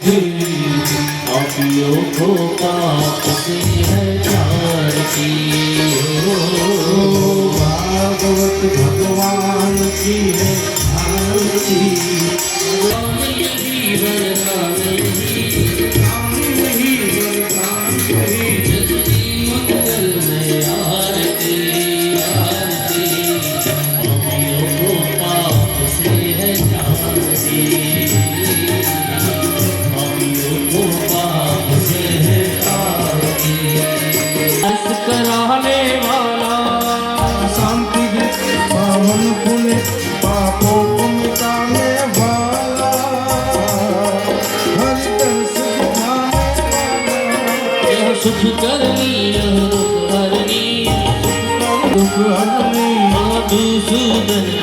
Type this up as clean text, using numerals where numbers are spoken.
पापियों को पाप से है छाड़ती हो। भागवत भगवान की है आरती। कराने वाला शांति दे पावन पुण्य पापों को मिटाने वाला हरि दर्श दिखाने वाला। यह सुख करनी यह दुख हरनी दुख हरनी मधुसूदन